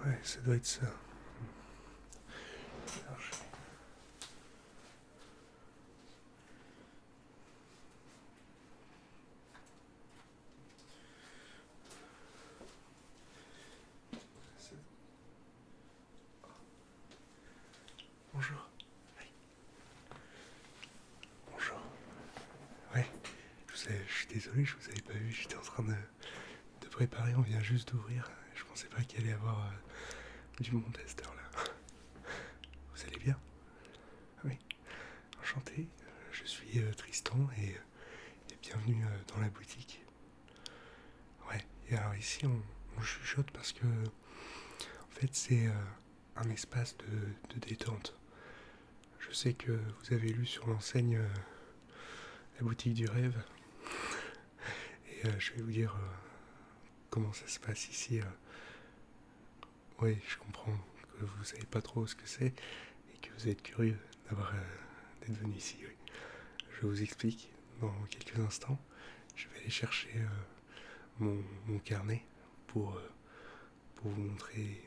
Ouais, ça doit être ça. Alors, bonjour. Oui. Bonjour. Ouais, je suis désolé, je vous avais pas vu, j'étais en train de préparer, on vient juste d'ouvrir. Je pensais pas qu'il allait y avoir du monde à cette heure-là. Vous allez bien? Oui. Enchanté, je suis Tristan et bienvenue dans la boutique. Ouais, et alors ici on chuchote parce que en fait c'est un espace de détente. Je sais que vous avez lu sur l'enseigne la boutique du rêve et je vais vous dire comment ça se passe ici. Oui, je comprends que vous savez pas trop ce que c'est et que vous êtes curieux d'être venu ici. Oui. Je vous explique dans quelques instants. Je vais aller chercher mon carnet pour vous montrer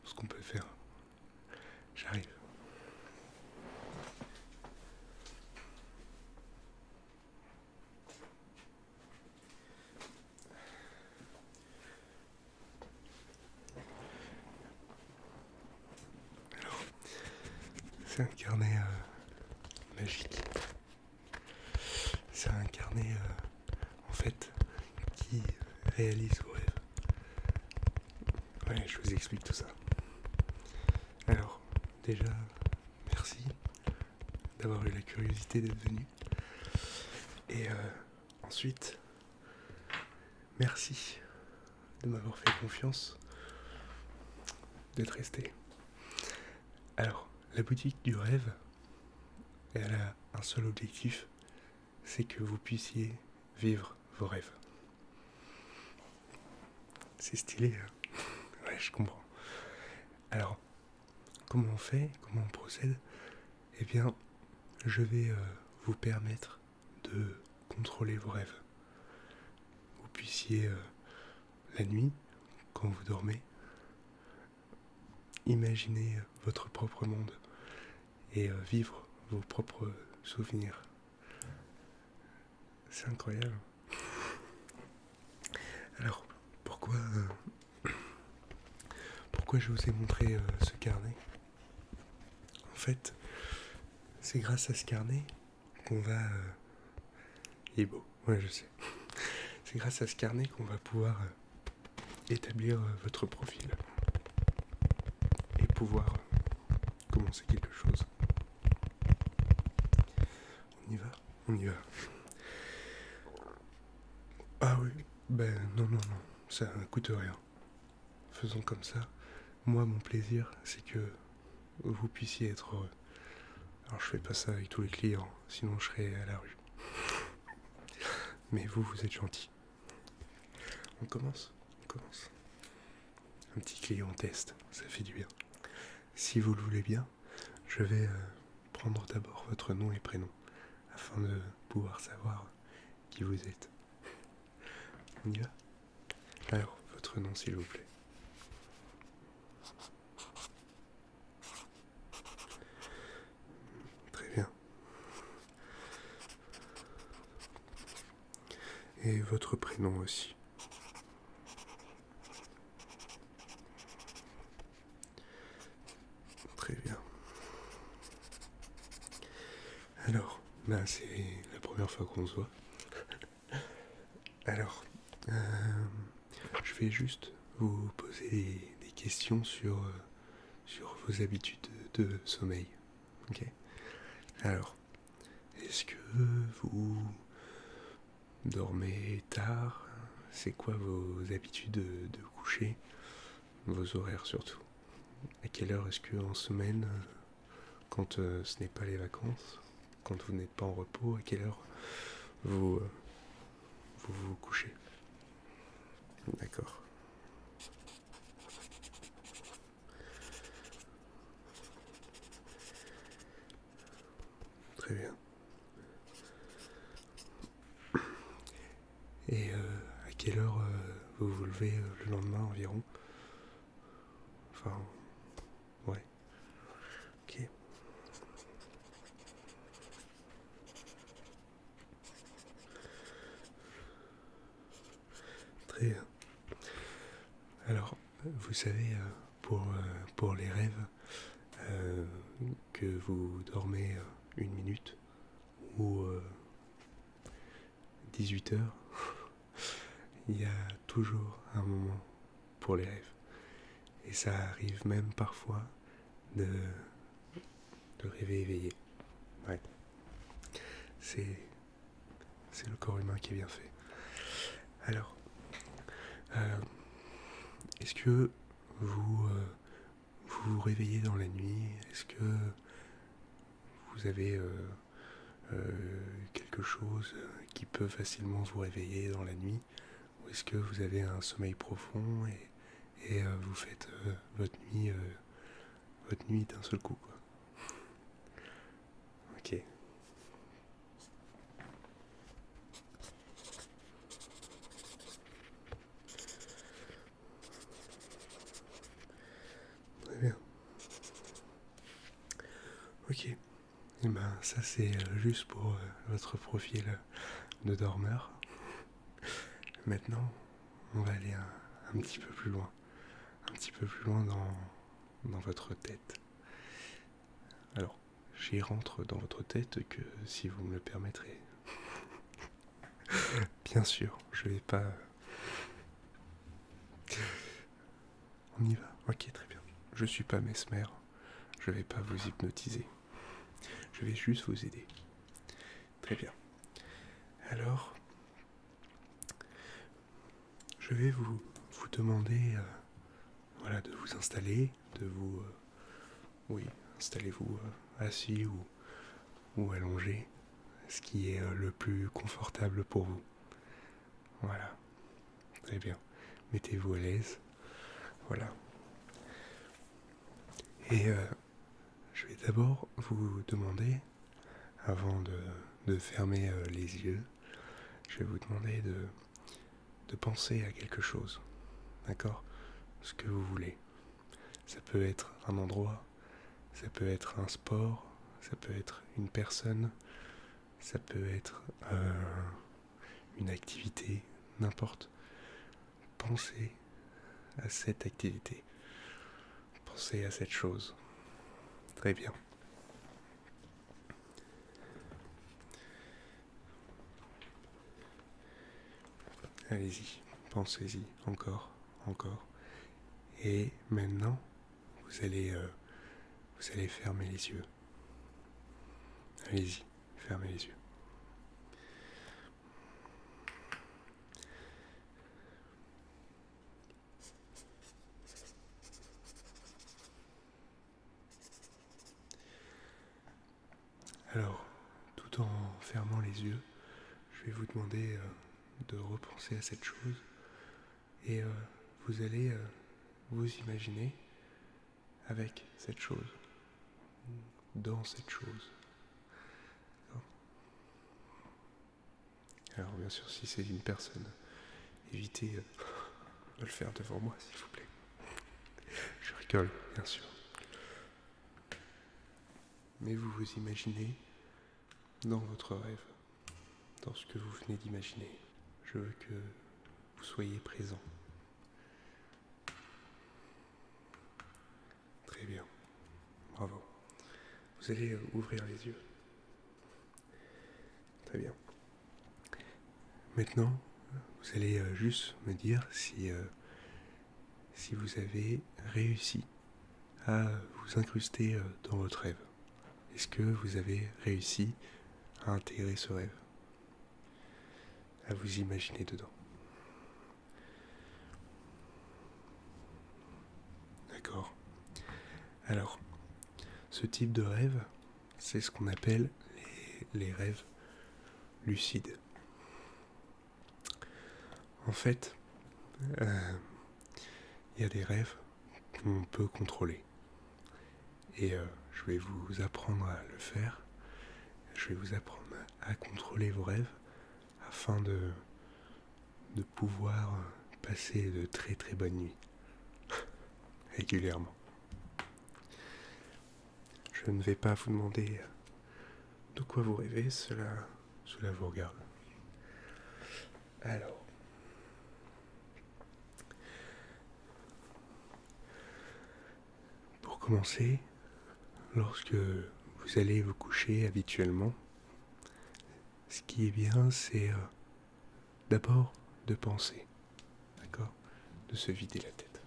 ce qu'on peut faire. J'arrive. Alors, c'est un carnet magique. C'est un carnet en fait qui réalise vos rêves. Ouais, je vous explique tout ça. Alors, déjà, merci d'avoir eu la curiosité d'être venu. Et ensuite, merci de m'avoir fait confiance, d'être resté. Alors, la boutique du rêve, elle a un seul objectif, c'est que vous puissiez vivre vos rêves. C'est stylé, hein? Ouais, je comprends. Alors, comment on fait? Comment on procède? Eh bien, je vais vous permettre de contrôler vos rêves. Vous puissiez, la nuit, quand vous dormez, imaginer votre propre monde et vivre vos propres souvenirs. C'est incroyable. Alors, pourquoi je vous ai montré ce carnet? En fait, c'est grâce à ce carnet qu'on va... il est beau, ouais je sais. C'est grâce à ce carnet qu'on va pouvoir établir votre profil et pouvoir commencer quelque chose. On y va? On y va. Ah oui, ben non, ça ne coûte rien. Faisons comme ça. Moi, mon plaisir, c'est que vous puissiez être heureux. Alors je fais pas ça avec tous les clients, sinon je serais à la rue. Mais vous êtes gentil. On commence. Un petit client test, ça fait du bien. Si vous le voulez bien, je vais prendre d'abord votre nom et prénom, afin de pouvoir savoir qui vous êtes. On y va? Alors, votre nom s'il vous plaît. Très bien. Et votre prénom aussi. Très bien. Alors, c'est la première fois qu'on se voit. Alors, je vais juste vous poser des questions sur vos habitudes de sommeil. Ok? Alors, est-ce que vous dormez tard? C'est quoi vos habitudes de coucher? Vos horaires surtout. À quelle heure est-ce que en semaine, quand ce n'est pas les vacances, quand vous n'êtes pas en repos, à quelle heure vous vous couchez? D'accord. Très bien. Et à quelle heure vous vous levez le lendemain environ? très... Alors, vous savez, pour les rêves, que vous dormez 1 minute ou 18 heures, il y a toujours un moment pour les rêves. Et ça arrive même parfois de rêver éveillé. Ouais. C'est le corps humain qui est bien fait. Alors, est-ce que vous vous réveillez dans la nuit? Est-ce que vous avez quelque chose qui peut facilement vous réveiller dans la nuit? Ou est-ce que vous avez un sommeil profond et vous faites votre nuit d'un seul coup, quoi? Ok. Très bien. Ok. Et ben ça c'est juste pour votre profil de dormeur. Maintenant, on va aller un petit peu plus loin. Un petit peu plus loin dans votre tête. Alors, j'y rentre dans votre tête que si vous me le permettrez. Bien sûr, je vais pas... On y va. Ok, très bien. Je suis pas Mesmer. Je vais pas vous hypnotiser. Je vais juste vous aider. Très bien. Alors, je vais vous demander de vous installer, de vous... installez-vous assis ou allongé, ce qui est le plus confortable pour vous. Voilà. Très bien. Mettez-vous à l'aise. Voilà. Et je vais d'abord vous demander, avant de fermer les yeux, je vais vous demander de penser à quelque chose. D'accord? Ce que vous voulez. Ça peut être un endroit, ça peut être un sport, ça peut être une personne, ça peut être une activité, n'importe. Pensez à cette activité. Pensez à cette chose. Très bien. Allez-y, pensez-y encore. Et maintenant, vous allez fermer les yeux. Allez-y, fermez les yeux. Alors, tout en fermant les yeux, je vais vous demander de repenser à cette chose et vous allez vous imaginer avec cette chose, dans cette chose. Alors bien sûr, si c'est une personne, évitez de le faire devant moi, s'il vous plaît. Je rigole, bien sûr. Mais vous vous imaginez dans votre rêve, dans ce que vous venez d'imaginer. Je veux que vous soyez présent. Très bien. Bravo. Vous allez ouvrir les yeux. Très bien. Maintenant, vous allez juste me dire si vous avez réussi à vous incruster dans votre rêve. Est-ce que vous avez réussi à intégrer ce rêve, à vous imaginer dedans? D'accord. Alors, ce type de rêve, c'est ce qu'on appelle les rêves lucides. En fait, il y a des rêves qu'on peut contrôler. Et je vais vous apprendre à le faire. Je vais vous apprendre à contrôler vos rêves afin de pouvoir passer de très très bonnes nuits régulièrement. Je ne vais pas vous demander de quoi vous rêvez, cela vous regarde. Alors, commencer, lorsque vous allez vous coucher habituellement, ce qui est bien, c'est d'abord de penser, d'accord, de se vider la tête.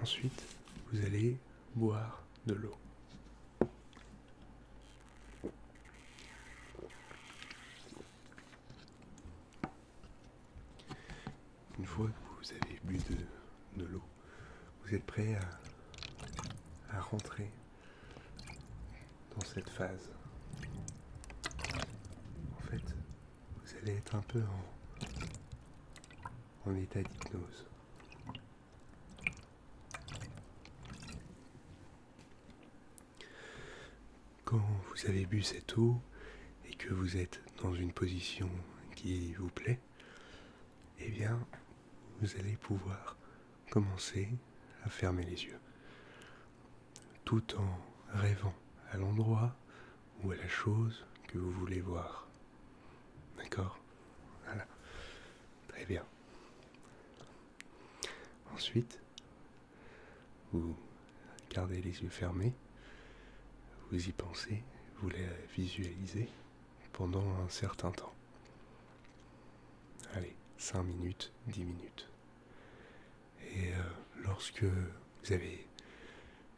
Ensuite, vous allez boire de l'eau. Une fois que vous avez bu de l'eau, vous êtes prêt à rentrer dans cette phase. En fait, vous allez être un peu en état d'hypnose. Quand vous avez bu cette eau et que vous êtes dans une position qui vous plaît, eh bien, vous allez pouvoir commencer à fermer les yeux, tout en rêvant à l'endroit ou à la chose que vous voulez voir. D'accord ? Voilà. Très bien. Ensuite, vous gardez les yeux fermés, vous y pensez, vous les visualisez pendant un certain temps. Allez, 5 minutes, 10 minutes. Et lorsque vous avez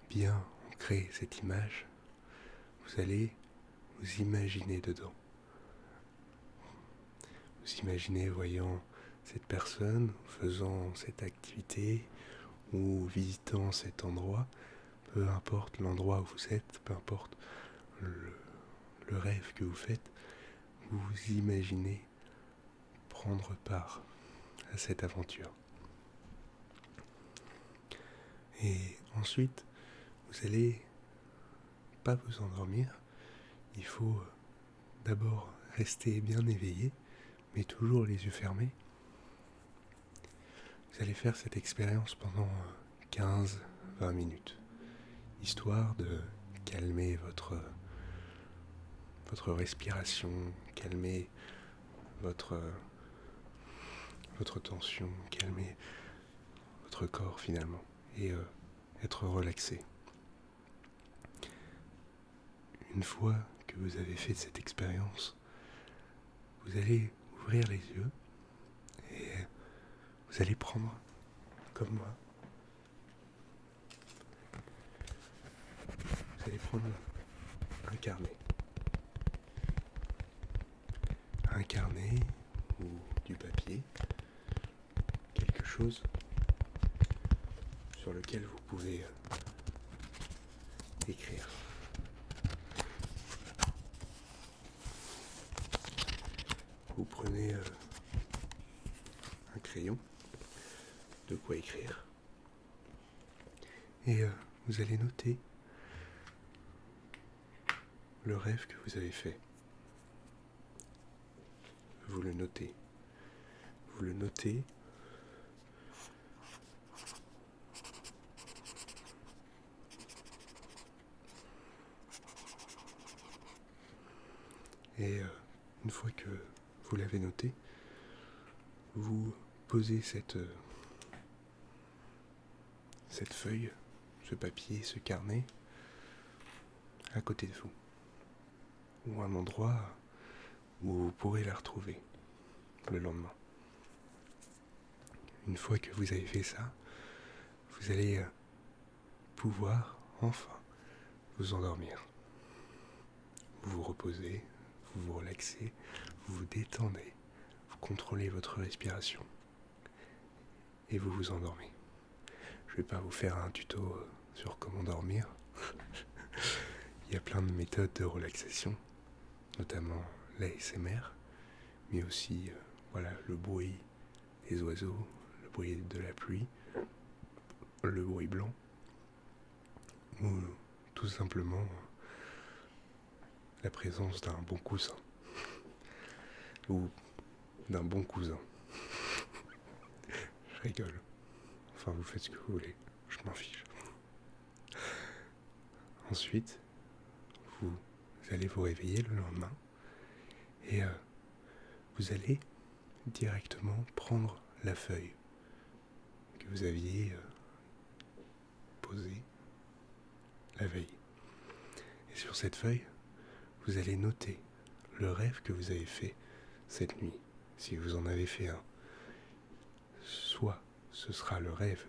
bien ancré cette image, vous allez vous imaginer dedans. Vous imaginez voyant cette personne faisant cette activité ou visitant cet endroit, peu importe l'endroit où vous êtes, peu importe le rêve que vous faites, vous vous imaginez prendre part à cette aventure. Et ensuite, vous allez pas vous endormir. Il faut d'abord rester bien éveillé, mais toujours les yeux fermés. Vous allez faire cette expérience pendant 15-20 minutes, histoire de calmer votre respiration, calmer votre tension, calmer votre corps finalement, et être relaxé. Une fois que vous avez fait cette expérience, vous allez ouvrir les yeux et vous allez prendre, comme moi, vous allez prendre un carnet. Un carnet ou du papier, quelque chose sur lequel vous pouvez écrire. Vous prenez un crayon, de quoi écrire, et vous allez noter le rêve que vous avez fait. Vous le notez. Vous le notez. Et une fois que vous l'avez noté, vous posez cette feuille, ce papier, ce carnet à côté de vous, ou un endroit où vous pourrez la retrouver le lendemain. Une fois que vous avez fait ça, vous allez pouvoir enfin vous endormir. Vous vous reposez, vous vous relaxez, vous vous détendez, vous contrôlez votre respiration et vous vous endormez. Je ne vais pas vous faire un tuto sur comment dormir. Il y a plein de méthodes de relaxation, notamment l'ASMR, mais aussi le bruit des oiseaux, le bruit de la pluie, le bruit blanc, ou tout simplement la présence d'un bon coussin, ou d'un bon cousin. Je rigole. Enfin, vous faites ce que vous voulez, je m'en fiche. Ensuite, vous vous allez vous réveiller le lendemain et vous allez directement prendre la feuille que vous aviez posée la veille. Et sur cette feuille, vous allez noter le rêve que vous avez fait cette nuit, si vous en avez fait un. Soit ce sera le rêve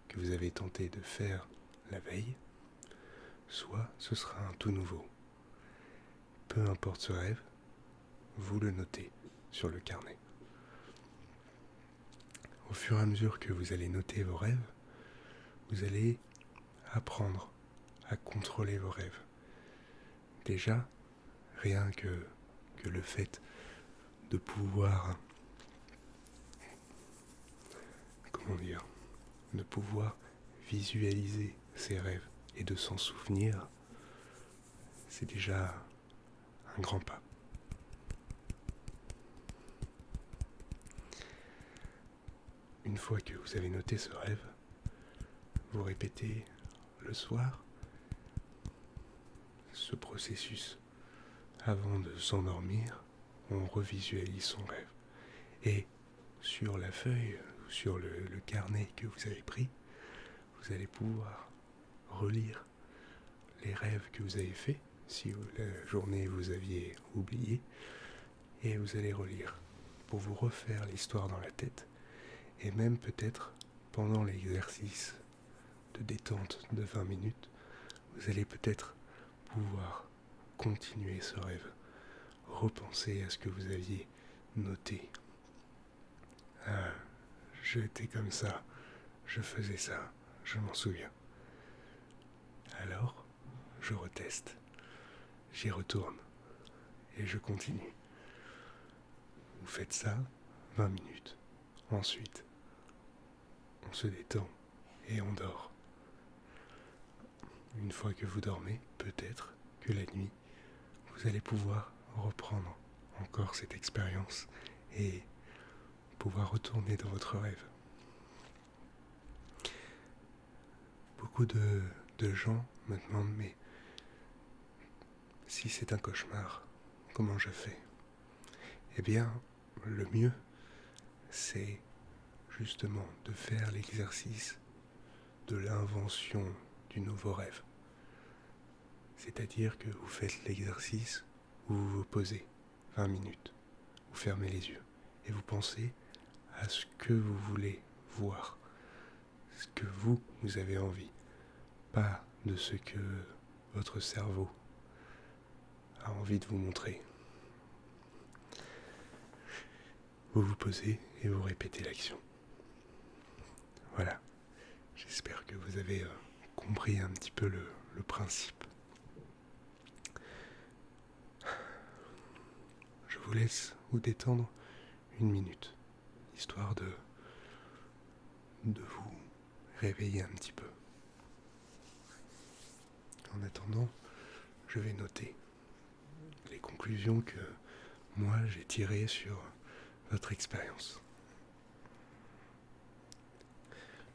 que vous avez tenté de faire la veille, soit ce sera un tout nouveau. Peu importe ce rêve, vous le notez sur le carnet. Au fur et à mesure que vous allez noter vos rêves, vous allez apprendre à contrôler vos rêves. Déjà, rien que le fait de pouvoir, de pouvoir visualiser ses rêves et de s'en souvenir, c'est déjà un grand pas. Une fois que vous avez noté ce rêve, vous répétez le soir ce processus. Avant de s'endormir, on revisualise son rêve. Et sur la feuille, ou sur le carnet que vous avez pris, vous allez pouvoir relire les rêves que vous avez faits, si la journée vous aviez oublié, et vous allez relire pour vous refaire l'histoire dans la tête, et même peut-être pendant l'exercice de détente de 20 minutes, vous allez peut-être pouvoir continuer ce rêve, repenser à ce que vous aviez noté. Ah, j'étais comme ça, je faisais ça, je m'en souviens. Alors, je reteste, j'y retourne et je continue. Vous faites ça 20 minutes. Ensuite, on se détend et on dort. Une fois que vous dormez, peut-être que la nuit, vous allez pouvoir reprendre encore cette expérience et pouvoir retourner dans votre rêve. Beaucoup de gens me demandent, mais si c'est un cauchemar, comment je fais ? Eh bien, le mieux, c'est justement de faire l'exercice de l'invention du nouveau rêve. C'est-à-dire que vous faites l'exercice où vous vous posez 20 minutes, vous fermez les yeux et vous pensez à ce que vous voulez voir, ce que vous avez envie, pas de ce que votre cerveau a envie de vous montrer. Vous vous posez et vous répétez l'action. Voilà, j'espère que vous avez compris un petit peu le principe. Je vous laisse vous détendre 1 minute, histoire de vous réveiller un petit peu. En attendant, je vais noter les conclusions que moi j'ai tirées sur votre expérience.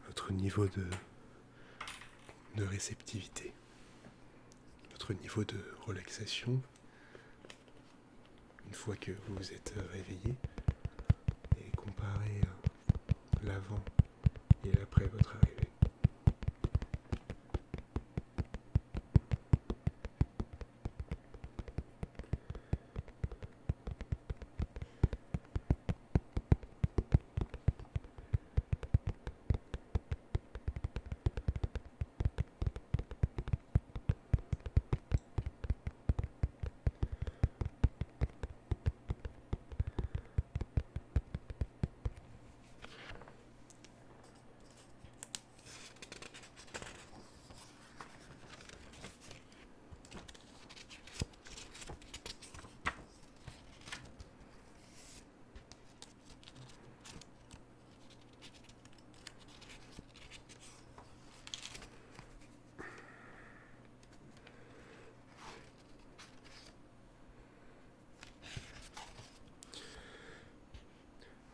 Votre niveau de réceptivité, votre niveau de relaxation, une fois que vous vous êtes réveillé, et comparez l'avant et l'après votre arrivée.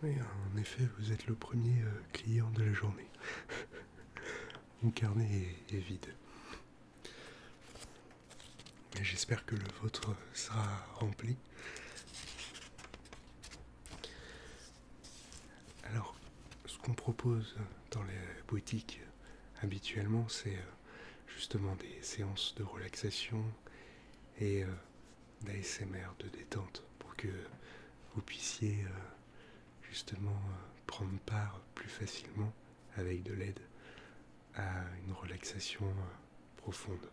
Oui, en effet, vous êtes le premier client de la journée. Mon carnet est vide. Et j'espère que le vôtre sera rempli. Alors, ce qu'on propose dans les boutiques habituellement, c'est justement des séances de relaxation et d'ASMR, de détente, pour que vous puissiez justement prendre part plus facilement, avec de l'aide, à une relaxation profonde.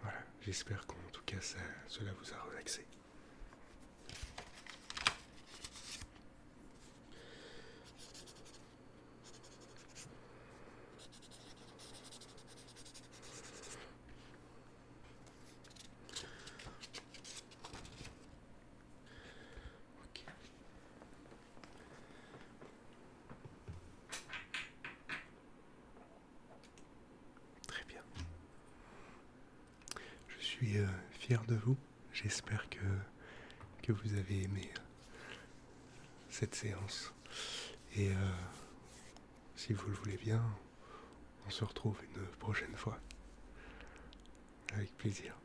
Voilà, j'espère qu'en tout cas cela vous a relaxé. Ok. Très bien. Je suis fier de vous. J'espère que vous avez aimé cette séance. Et si vous le voulez bien, on se retrouve une prochaine fois. Avec plaisir.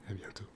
À bientôt.